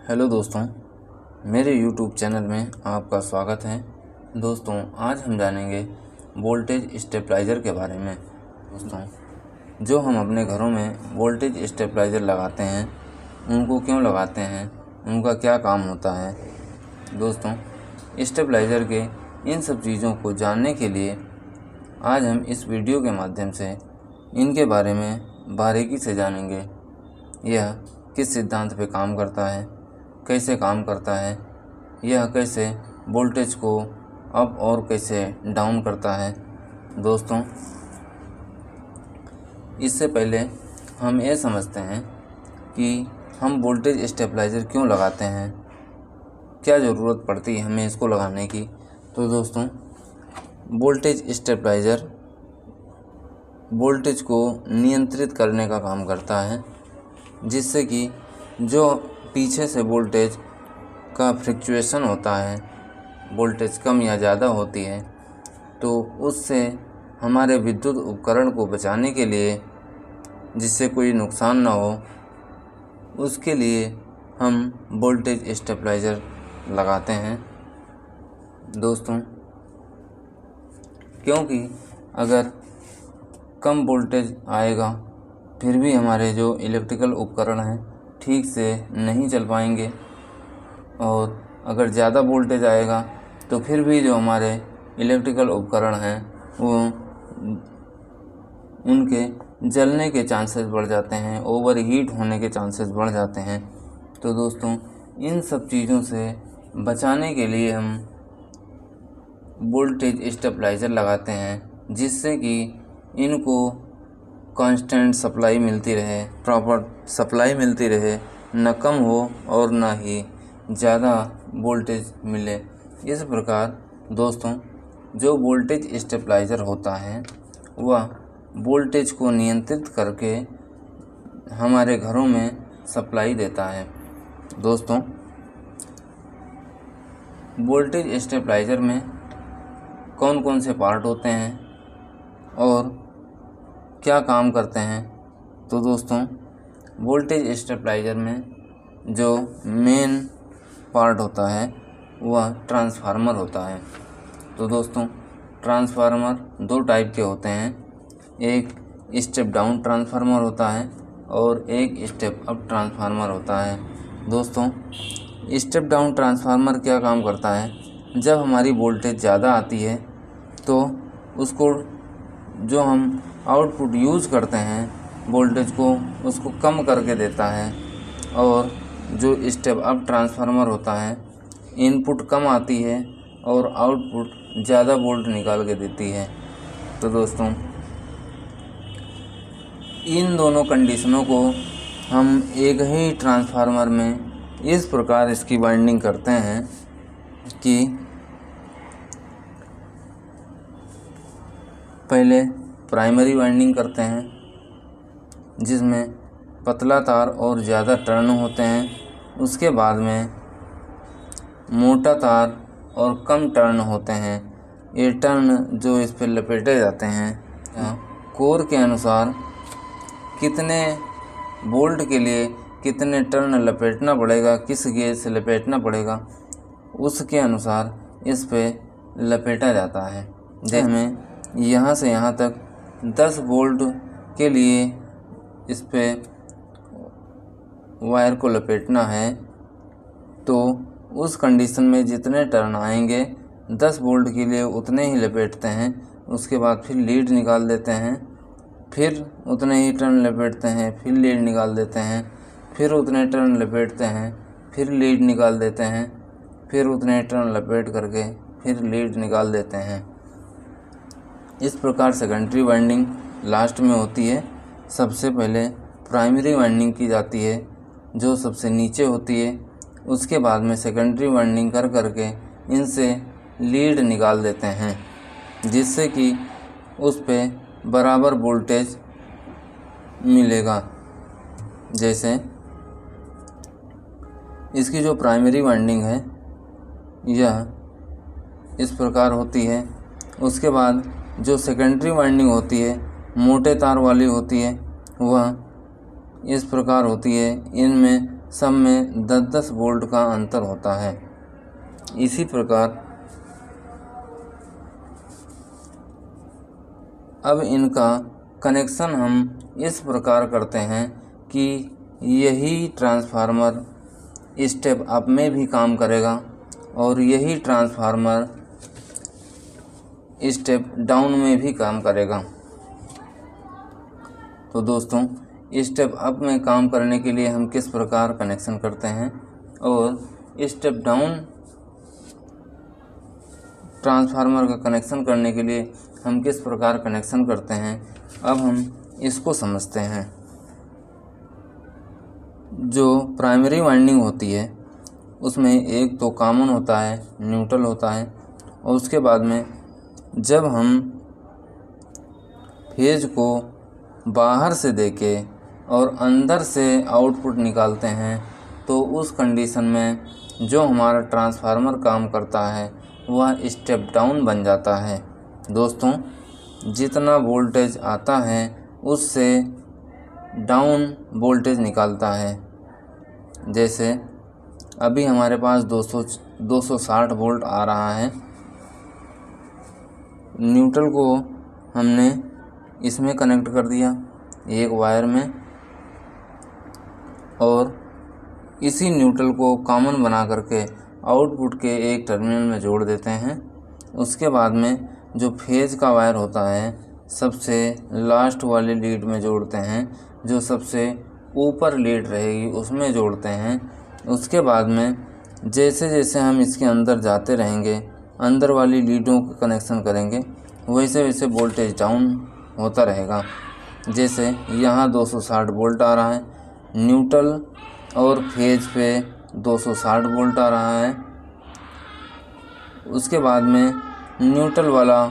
Hello दोस्तों, मेरे YouTube channel में आपका स्वागत है। दोस्तों, आज हम जानेंगे वोल्टेज स्टेबलाइज़र के बारे में। दोस्तों, जो हम अपने घरों में वोल्टेज स्टेबलाइज़र लगाते हैं, उनको क्यों लगाते हैं, उनका क्या काम होता है। दोस्तों, स्टेबलाइज़र के इन सब चीज़ों को जानने के लिए आज हम इस वीडियो के माध्यम से इनके बारे में बारीकी से जानेंगे। यह किस सिद्धांत पे काम करता है, कैसे काम करता है, यह कैसे वोल्टेज को अप और कैसे डाउन करता है। दोस्तों, इससे पहले हम ये समझते हैं कि हम वोल्टेज स्टेबलाइज़र क्यों लगाते हैं, क्या ज़रूरत पड़ती है हमें इसको लगाने की। तो दोस्तों, वोल्टेज स्टेबलाइज़र वोल्टेज को नियंत्रित करने का काम करता है, जिससे कि जो पीछे से वोल्टेज का फ्लक्चुएशन होता है, वोल्टेज कम या ज़्यादा होती है, तो उससे हमारे विद्युत उपकरण को बचाने के लिए, जिससे कोई नुकसान ना हो, उसके लिए हम वोल्टेज स्टेबलाइज़र लगाते हैं। दोस्तों, क्योंकि अगर कम वोल्टेज आएगा फिर भी हमारे जो इलेक्ट्रिकल उपकरण हैं ठीक से नहीं चल पाएंगे, और अगर ज़्यादा वोल्टेज आएगा तो फिर भी जो हमारे इलेक्ट्रिकल उपकरण हैं वो उनके जलने के चांसेस बढ़ जाते हैं, ओवर हीट होने के चांसेस बढ़ जाते हैं। तो दोस्तों, इन सब चीज़ों से बचाने के लिए हम वोल्टेज स्टेबलाइज़र लगाते हैं, जिससे कि इनको कांस्टेंट सप्लाई मिलती रहे, प्रॉपर सप्लाई मिलती रहे, न कम हो और न ही ज़्यादा वोल्टेज मिले। इस प्रकार दोस्तों, जो वोल्टेज स्टेबलाइज़र होता है वह वोल्टेज को नियंत्रित करके हमारे घरों में सप्लाई देता है। दोस्तों, वोल्टेज स्टेबलाइज़र में कौन कौन से पार्ट होते हैं और क्या काम करते हैं। तो दोस्तों, वोल्टेज स्टेबलाइज़र में जो मेन पार्ट होता है वह ट्रांसफार्मर होता है। तो दोस्तों, ट्रांसफार्मर दो टाइप के होते हैं, एक स्टेप डाउन ट्रांसफार्मर होता है और एक स्टेप अप ट्रांसफार्मर होता है। दोस्तों, स्टेप डाउन ट्रांसफार्मर क्या काम करता है, जब हमारी वोल्टेज ज़्यादा आती है तो उसको जो हम आउटपुट यूज़ करते हैं वोल्टेज को, उसको कम करके देता है। और जो स्टेप अप ट्रांसफार्मर होता है, इनपुट कम आती है और आउटपुट ज़्यादा वोल्ट निकाल के देती है। तो दोस्तों, इन दोनों कंडीशनों को हम एक ही ट्रांसफार्मर में इस प्रकार इसकी वाइंडिंग करते हैं कि पहले प्राइमरी वाइंडिंग करते हैं, जिसमें पतला तार और ज़्यादा टर्न होते हैं। उसके बाद में मोटा तार और कम टर्न होते हैं। ये टर्न जो इस पर लपेटे जाते हैं, कोर के अनुसार कितने वोल्ट के लिए कितने टर्न लपेटना पड़ेगा, किस गेज से लपेटना पड़ेगा, उसके अनुसार इस पे लपेटा जाता है। जैसे हमें यहाँ से यहाँ तक 10 वोल्ट के लिए इस पे वायर को लपेटना है, तो उस कंडीशन में जितने टर्न आएंगे 10 वोल्ट के लिए उतने ही लपेटते हैं। उसके बाद फिर लीड निकाल देते हैं, फिर उतने ही टर्न लपेटते हैं, फिर लीड निकाल देते हैं, फिर उतने टर्न लपेटते हैं, फिर लीड निकाल देते हैं, फिर उतने टर्न लपेट करके फिर लीड निकाल देते हैं। इस प्रकार सेकेंडरी वाइंडिंग लास्ट में होती है। सबसे पहले प्राइमरी वाइंडिंग की जाती है, जो सबसे नीचे होती है। उसके बाद में सेकेंडरी वाइंडिंग कर करके इनसे लीड निकाल देते हैं, जिससे कि उस पे बराबर वोल्टेज मिलेगा। जैसे इसकी जो प्राइमरी वाइंडिंग है यह इस प्रकार होती है। उसके बाद जो सेकेंडरी वाइंडिंग होती है, मोटे तार वाली होती है, वह इस प्रकार होती है। इनमें सब में 10-10 वोल्ट का अंतर होता है। इसी प्रकार अब इनका कनेक्शन हम इस प्रकार करते हैं कि यही ट्रांसफार्मर स्टेप अप में भी काम करेगा और यही ट्रांसफार्मर स्टेप डाउन में भी काम करेगा। तो दोस्तों, स्टेप अप में काम करने के लिए हम किस प्रकार कनेक्शन करते हैं और स्टेप डाउन ट्रांसफार्मर का कनेक्शन करने के लिए हम किस प्रकार कनेक्शन करते हैं, अब हम इसको समझते हैं। जो प्राइमरी वाइंडिंग होती है उसमें एक तो कॉमन होता है, न्यूट्रल होता है, और उसके बाद में जब हम फेज को बाहर से देके और अंदर से आउटपुट निकालते हैं तो उस कंडीशन में जो हमारा ट्रांसफार्मर काम करता है वह स्टेप डाउन बन जाता है। दोस्तों, जितना वोल्टेज आता है उससे डाउन वोल्टेज निकालता है। जैसे अभी हमारे पास 260 वोल्ट आ रहा है। न्यूट्रल को हमने इसमें कनेक्ट कर दिया एक वायर में, और इसी न्यूट्रल को कॉमन बना करके आउटपुट के एक टर्मिनल में जोड़ देते हैं। उसके बाद में जो फेज का वायर होता है सबसे लास्ट वाली लीड में जोड़ते हैं, जो सबसे ऊपर लीड रहेगी उसमें जोड़ते हैं। उसके बाद में जैसे जैसे हम इसके अंदर जाते रहेंगे, अंदर वाली लीडों का कनेक्शन करेंगे, वैसे वैसे वोल्टेज डाउन होता रहेगा। जैसे यहाँ 260 वोल्ट आ रहा है, न्यूट्रल और फेज पे 260 वोल्ट आ रहा है। उसके बाद में न्यूट्रल वाला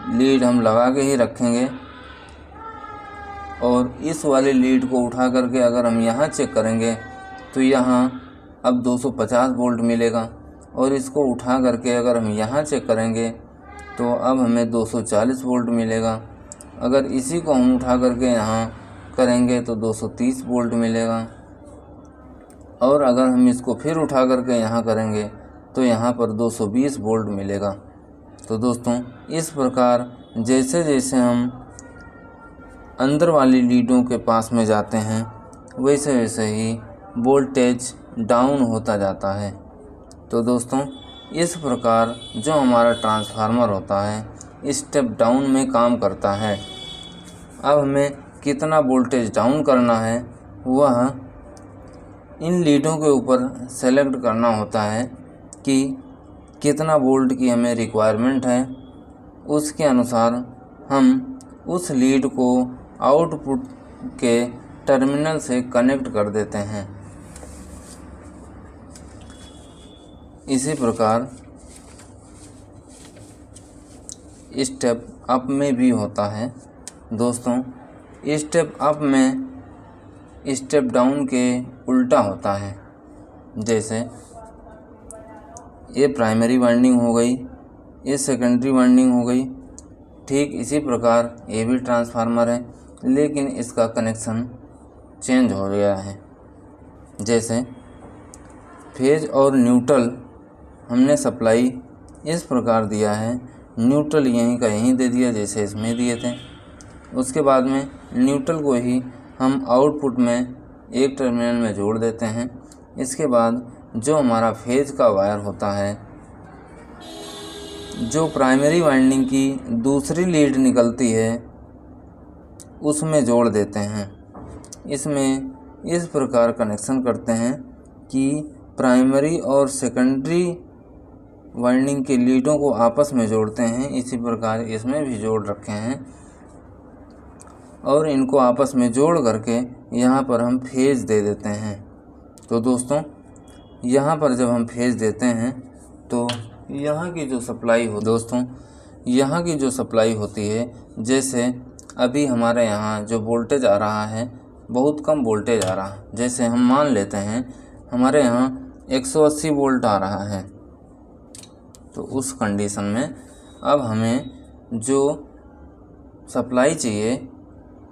लीड हम लगा के ही रखेंगे, और इस वाले लीड को उठा करके अगर हम यहाँ चेक करेंगे तो यहाँ अब 250 वोल्ट मिलेगा, और इसको उठा करके अगर हम यहाँ चेक करेंगे तो अब हमें 240 वोल्ट मिलेगा। अगर इसी को हम उठा करके यहाँ करेंगे तो 230 वोल्ट मिलेगा, और अगर हम इसको फिर उठा करके यहाँ करेंगे तो यहाँ पर 220 वोल्ट मिलेगा। तो दोस्तों, इस प्रकार जैसे जैसे हम अंदर वाली लीडों के पास में जाते हैं वैसे वैसे ही वोल्टेज डाउन होता जाता है। तो दोस्तों, इस प्रकार जो हमारा ट्रांसफार्मर होता है स्टेप डाउन में काम करता है। अब हमें कितना वोल्टेज डाउन करना है वह इन लीडों के ऊपर सेलेक्ट करना होता है कि कितना वोल्ट की हमें रिक्वायरमेंट है। उसके अनुसार हम उस लीड को आउटपुट के टर्मिनल से कनेक्ट कर देते हैं। इसी प्रकार स्टेप अप में भी होता है। दोस्तों, स्टेप अप में स्टेप डाउन के उल्टा होता है। जैसे ये प्राइमरी वाइंडिंग हो गई, ये सेकेंडरी वाइंडिंग हो गई, ठीक इसी प्रकार ये भी ट्रांसफार्मर है, लेकिन इसका कनेक्शन चेंज हो गया है। जैसे फेज और न्यूट्रल हमने सप्लाई इस प्रकार दिया है, न्यूट्रल यहीं का यहीं दे दिया जैसे इसमें दिए थे। उसके बाद में न्यूट्रल को ही हम आउटपुट में एक टर्मिनल में जोड़ देते हैं। इसके बाद जो हमारा फेज का वायर होता है, जो प्राइमरी वाइंडिंग की दूसरी लीड निकलती है, उसमें जोड़ देते हैं। इसमें इस प्रकार कनेक्शन करते हैं कि प्राइमरी और सेकेंडरी वाइंडिंग के लीडों को आपस में जोड़ते हैं। इसी प्रकार इसमें भी जोड़ रखे हैं, और इनको आपस में जोड़ करके यहाँ पर हम फेज दे देते हैं। तो दोस्तों, यहाँ पर जब हम फेज देते हैं तो यहाँ की जो सप्लाई होती है, जैसे अभी हमारे यहाँ जो वोल्टेज आ रहा है बहुत कम वोल्टेज आ रहा है। जैसे हम मान लेते हैं हमारे यहाँ 180 वोल्ट आ रहा है, तो उस कंडीशन में अब हमें जो सप्लाई चाहिए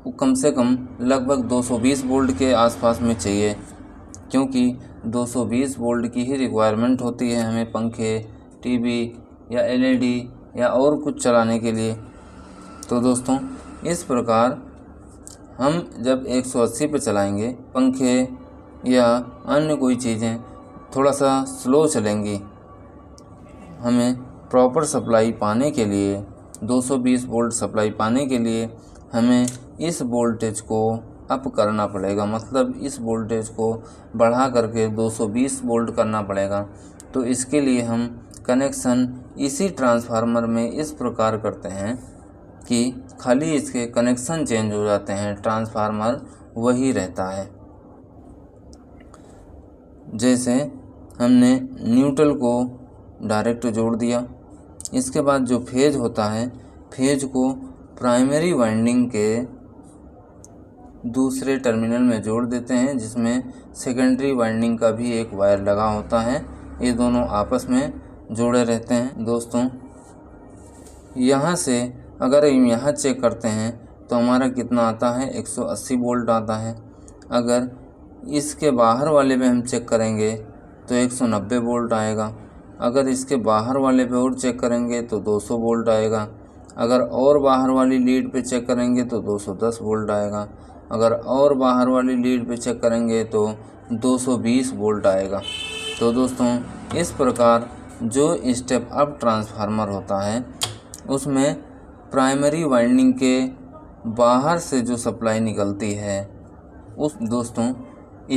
वो कम से कम लगभग 220 वोल्ट के आसपास में चाहिए। क्योंकि 220 वोल्ट की ही रिक्वायरमेंट होती है हमें पंखे, टीवी या एलईडी या और कुछ चलाने के लिए। तो दोस्तों इस प्रकार हम जब 180 पे चलाएंगे पंखे या अन्य कोई चीज़ें थोड़ा सा स्लो चलेंगी। हमें प्रॉपर सप्लाई पाने के लिए 220 वोल्ट सप्लाई पाने के लिए हमें इस वोल्टेज को अप करना पड़ेगा, मतलब इस वोल्टेज को बढ़ा करके 220 वोल्ट करना पड़ेगा। तो इसके लिए हम कनेक्शन इसी ट्रांसफार्मर में इस प्रकार करते हैं कि खाली इसके कनेक्शन चेंज हो जाते हैं, ट्रांसफार्मर वही रहता है। जैसे हमने न्यूट्रल को डायरेक्ट जोड़ दिया, इसके बाद जो फेज होता है फेज को प्राइमरी वाइंडिंग के दूसरे टर्मिनल में जोड़ देते हैं, जिसमें सेकेंडरी वाइंडिंग का भी एक वायर लगा होता है। ये दोनों आपस में जोड़े रहते हैं। दोस्तों यहाँ से अगर हम यहाँ चेक करते हैं तो हमारा कितना आता है, 180 वोल्ट आता है। अगर इसके बाहर वाले पे हम चेक करेंगे तो 190 वोल्ट आएगा। अगर इसके बाहर वाले पे और चेक करेंगे तो 200 वोल्ट आएगा। अगर और बाहर वाली लीड पे चेक करेंगे तो 210 वोल्ट आएगा। अगर और बाहर वाली लीड पे चेक करेंगे तो 220 वोल्ट आएगा। तो दोस्तों इस प्रकार जो स्टेप अप ट्रांसफार्मर होता है उसमें प्राइमरी वाइंडिंग के बाहर से जो सप्लाई निकलती है उस दोस्तों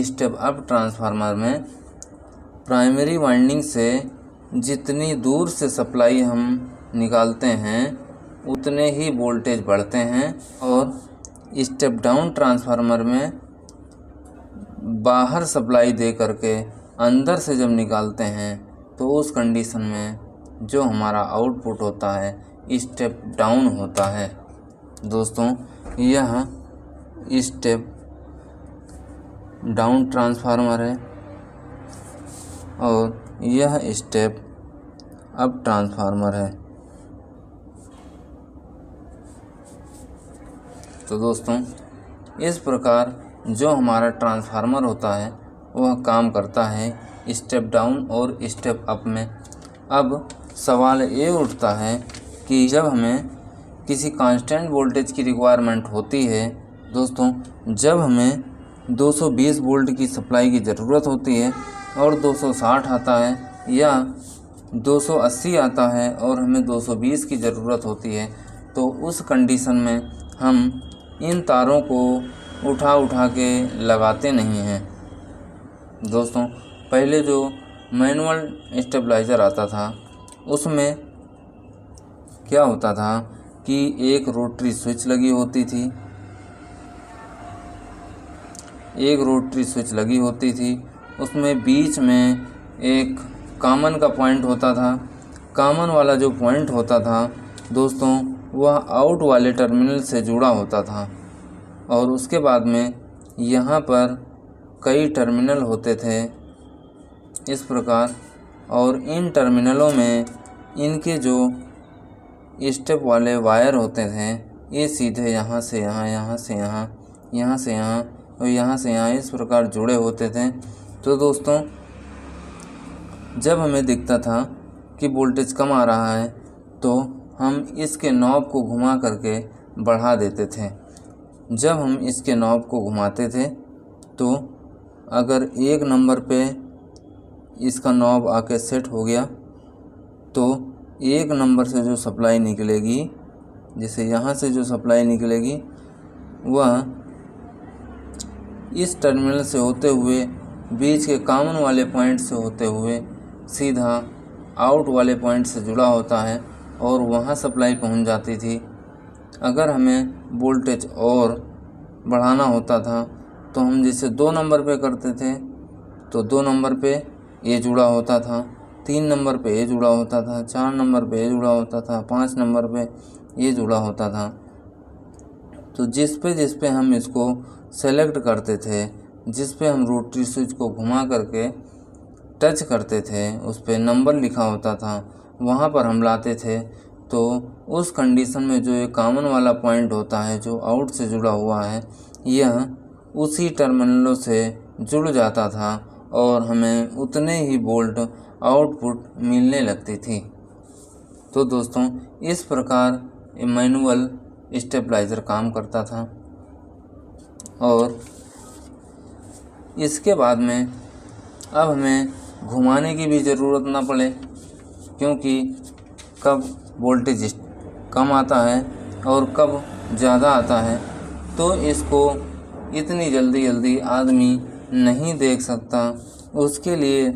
स्टेप अप ट्रांसफार्मर में प्राइमरी वाइंडिंग से जितनी दूर से सप्लाई हम निकालते हैं उतने ही वोल्टेज बढ़ते हैं, और स्टेप डाउन ट्रांसफार्मर में बाहर सप्लाई दे करके अंदर से जब निकालते हैं तो उस कंडीशन में जो हमारा आउटपुट होता है स्टेप डाउन होता है। दोस्तों यह स्टेप डाउन ट्रांसफार्मर है और यह स्टेप अप ट्रांसफार्मर है। तो दोस्तों इस प्रकार जो हमारा ट्रांसफार्मर होता है वह काम करता है स्टेप डाउन और स्टेप अप में। अब सवाल ये उठता है कि जब हमें किसी कांस्टेंट वोल्टेज की रिक्वायरमेंट होती है, दोस्तों जब हमें 220 वोल्ट की सप्लाई की ज़रूरत होती है और 260 आता है या 280 आता है और हमें 220 की ज़रूरत होती है, तो उस कंडीशन में हम इन तारों को उठा उठा के लगाते नहीं हैं। दोस्तों पहले जो मैनुअल स्टेबलाइज़र आता था उसमें क्या होता था कि एक रोटरी स्विच लगी होती थी, उसमें बीच में एक कॉमन का पॉइंट होता था। कॉमन वाला जो पॉइंट होता था दोस्तों वह आउट वाले टर्मिनल से जुड़ा होता था, और उसके बाद में यहाँ पर कई टर्मिनल होते थे इस प्रकार, और इन टर्मिनलों में इनके जो स्टेप वाले वायर होते थे ये सीधे यहाँ से यहाँ, यहाँ से यहाँ, यहाँ से यहाँ और यहाँ से यहाँ इस प्रकार जुड़े होते थे। तो दोस्तों जब हमें दिखता था कि वोल्टेज कम आ रहा है तो हम इसके नॉब को घुमा करके बढ़ा देते थे। जब हम इसके नॉब को घुमाते थे तो अगर एक नंबर पे इसका नॉब आके सेट हो गया तो एक नंबर से जो सप्लाई निकलेगी, जैसे यहाँ से जो सप्लाई निकलेगी वह इस टर्मिनल से होते हुए बीच के कॉमन वाले पॉइंट से होते हुए सीधा आउट वाले पॉइंट से जुड़ा होता है और वहाँ सप्लाई पहुँच जाती थी। अगर हमें वोल्टेज और बढ़ाना होता था तो हम जैसे 2 नंबर पे करते थे तो 2 नंबर पे ये जुड़ा होता था, 3 नंबर पे ये जुड़ा होता था, 4 नंबर पे ये जुड़ा होता था, 5 नंबर पे ये जुड़ा होता था। तो जिस पे हम इसको सेलेक्ट करते थे, जिस पे हम रोटरी स्विच को घुमा करके टच करते थे, उस पे नंबर लिखा होता था, वहाँ पर हम लाते थे। तो उस कंडीशन में जो एक कॉमन वाला पॉइंट होता है जो आउट से जुड़ा हुआ है, यह उसी टर्मिनलों से जुड़ जाता था और हमें उतने ही वोल्ट आउटपुट मिलने लगती थी। तो दोस्तों इस प्रकार मैनुअल स्टेबलाइज़र काम करता था। और इसके बाद में अब हमें घुमाने की भी ज़रूरत ना पड़े, क्योंकि कब वोल्टेज कम आता है और कब ज़्यादा आता है तो इसको इतनी जल्दी आदमी नहीं देख सकता। उसके लिए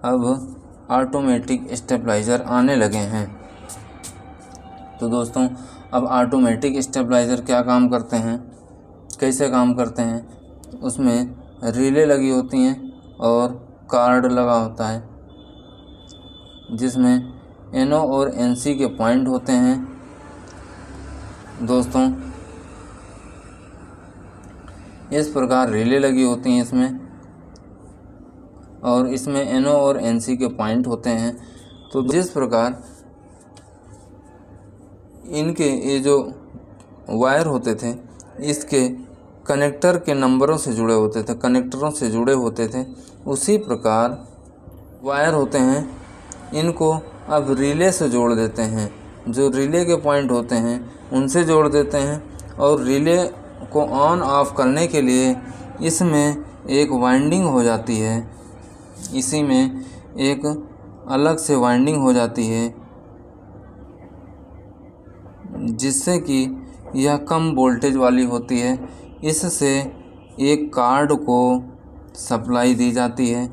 अब ऑटोमेटिक स्टेबलाइज़र आने लगे हैं। तो दोस्तों अब ऑटोमेटिक स्टेबलाइज़र क्या काम करते हैं, कैसे काम करते हैं, उसमें रिले लगी होती हैं और कार्ड लगा होता है जिसमें NO और NC के पॉइंट होते हैं। दोस्तों इस प्रकार रिले लगी होती हैं इसमें, और इसमें NO और NC के पॉइंट होते हैं। तो जिस प्रकार इनके ये जो वायर होते थे इसके कनेक्टर के नंबरों से जुड़े होते थे, कनेक्टरों से जुड़े होते थे, उसी प्रकार वायर होते हैं इनको अब रिले से जोड़ देते हैं। जो रिले के पॉइंट होते हैं उनसे जोड़ देते हैं और रिले को ऑन ऑफ करने के लिए इसमें एक वाइंडिंग हो जाती है, इसी में एक अलग से वाइंडिंग हो जाती है जिससे कि यह कम वोल्टेज वाली होती है। इससे एक कार्ड को सप्लाई दी जाती है,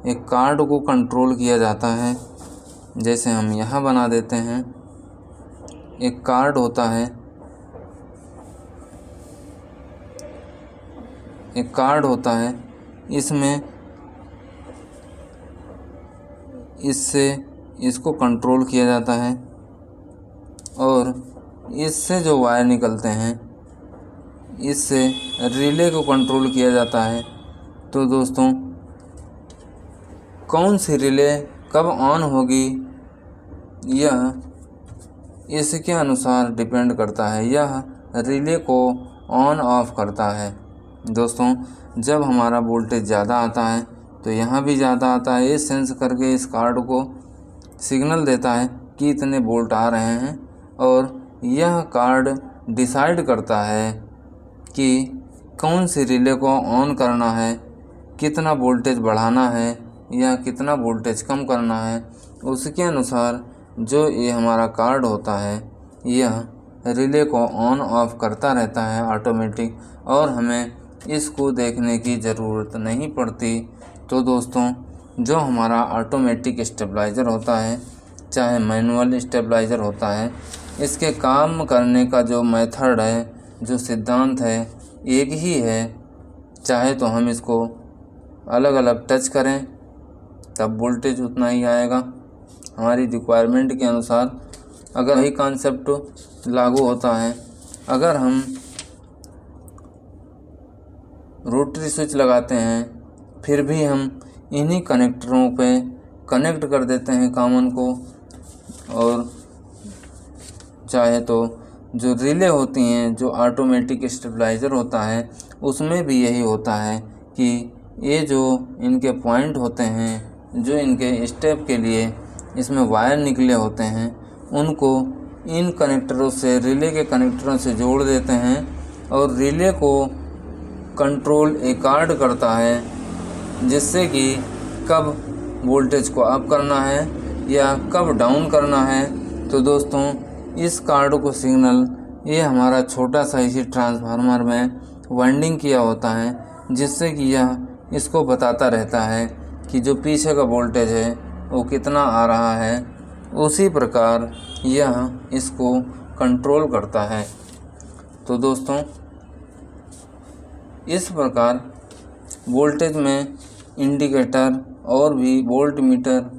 एक कार्ड को कंट्रोल किया जाता है। जैसे हम यहाँ बना देते हैं, एक कार्ड होता है, एक कार्ड होता है, इसमें इससे इसको कंट्रोल किया जाता है और इससे जो वायर निकलते हैं इससे रिले को कंट्रोल किया जाता है। तो दोस्तों कौन सी रिले कब ऑन होगी यह इसके अनुसार डिपेंड करता है, यह रिले को ऑन ऑफ करता है। दोस्तों जब हमारा वोल्टेज ज़्यादा आता है तो यहाँ भी ज़्यादा आता है, ये सेंस करके इस कार्ड को सिग्नल देता है कि इतने वोल्ट आ रहे हैं, और यह कार्ड डिसाइड करता है कि कौन सी रिले को ऑन करना है, कितना वोल्टेज बढ़ाना है या कितना वोल्टेज कम करना है। उसके अनुसार जो ये हमारा कार्ड होता है यह रिले को ऑन ऑफ करता रहता है ऑटोमेटिक, और हमें इसको देखने की ज़रूरत नहीं पड़ती। तो दोस्तों जो हमारा ऑटोमेटिक स्टेबलाइज़र होता है, चाहे मैनुअल स्टेबलाइज़र होता है, इसके काम करने का जो मेथड है, जो सिद्धांत है, एक ही है। चाहे तो हम इसको अलग अलग टच करें तब वोल्टेज उतना ही आएगा हमारी रिक्वायरमेंट के अनुसार। अगर वही कॉन्सेप्ट लागू होता है, अगर हम रोटरी स्विच लगाते हैं फिर भी हम इन्हीं कनेक्टरों पे कनेक्ट कर देते हैं कॉमन को, और चाहे तो जो रिले होती हैं, जो ऑटोमेटिक स्टेबलाइज़र होता है, उसमें भी यही होता है कि ये जो इनके पॉइंट होते हैं, जो इनके स्टेप के लिए इसमें वायर निकले होते हैं, उनको इन कनेक्टरों से, रिले के कनेक्टरों से जोड़ देते हैं, और रिले को कंट्रोल एक कार्ड करता है जिससे कि कब वोल्टेज को अप करना है या कब डाउन करना है। तो दोस्तों इस कार्ड को सिग्नल ये हमारा छोटा सा इसी ट्रांसफार्मर में वाइंडिंग किया होता है, जिससे कि यह इसको बताता रहता है कि जो पीछे का वोल्टेज है वो कितना आ रहा है। उसी प्रकार यह इसको कंट्रोल करता है। तो दोस्तों इस प्रकार वोल्टेज में इंडिकेटर और भी वोल्ट मीटर,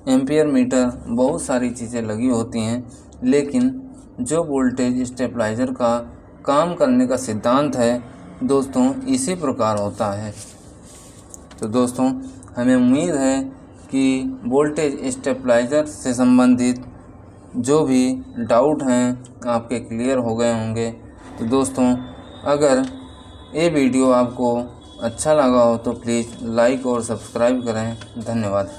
एम्पियर मीटर, बहुत सारी चीज़ें लगी होती हैं, लेकिन जो वोल्टेज स्टेबलाइज़र का काम करने का सिद्धांत है दोस्तों इसी प्रकार होता है। तो दोस्तों हमें उम्मीद है कि वोल्टेज स्टेबलाइज़र से संबंधित जो भी डाउट हैं आपके क्लियर हो गए होंगे। तो दोस्तों अगर ये वीडियो आपको अच्छा लगा हो तो प्लीज़ लाइक और सब्सक्राइब करें। धन्यवाद।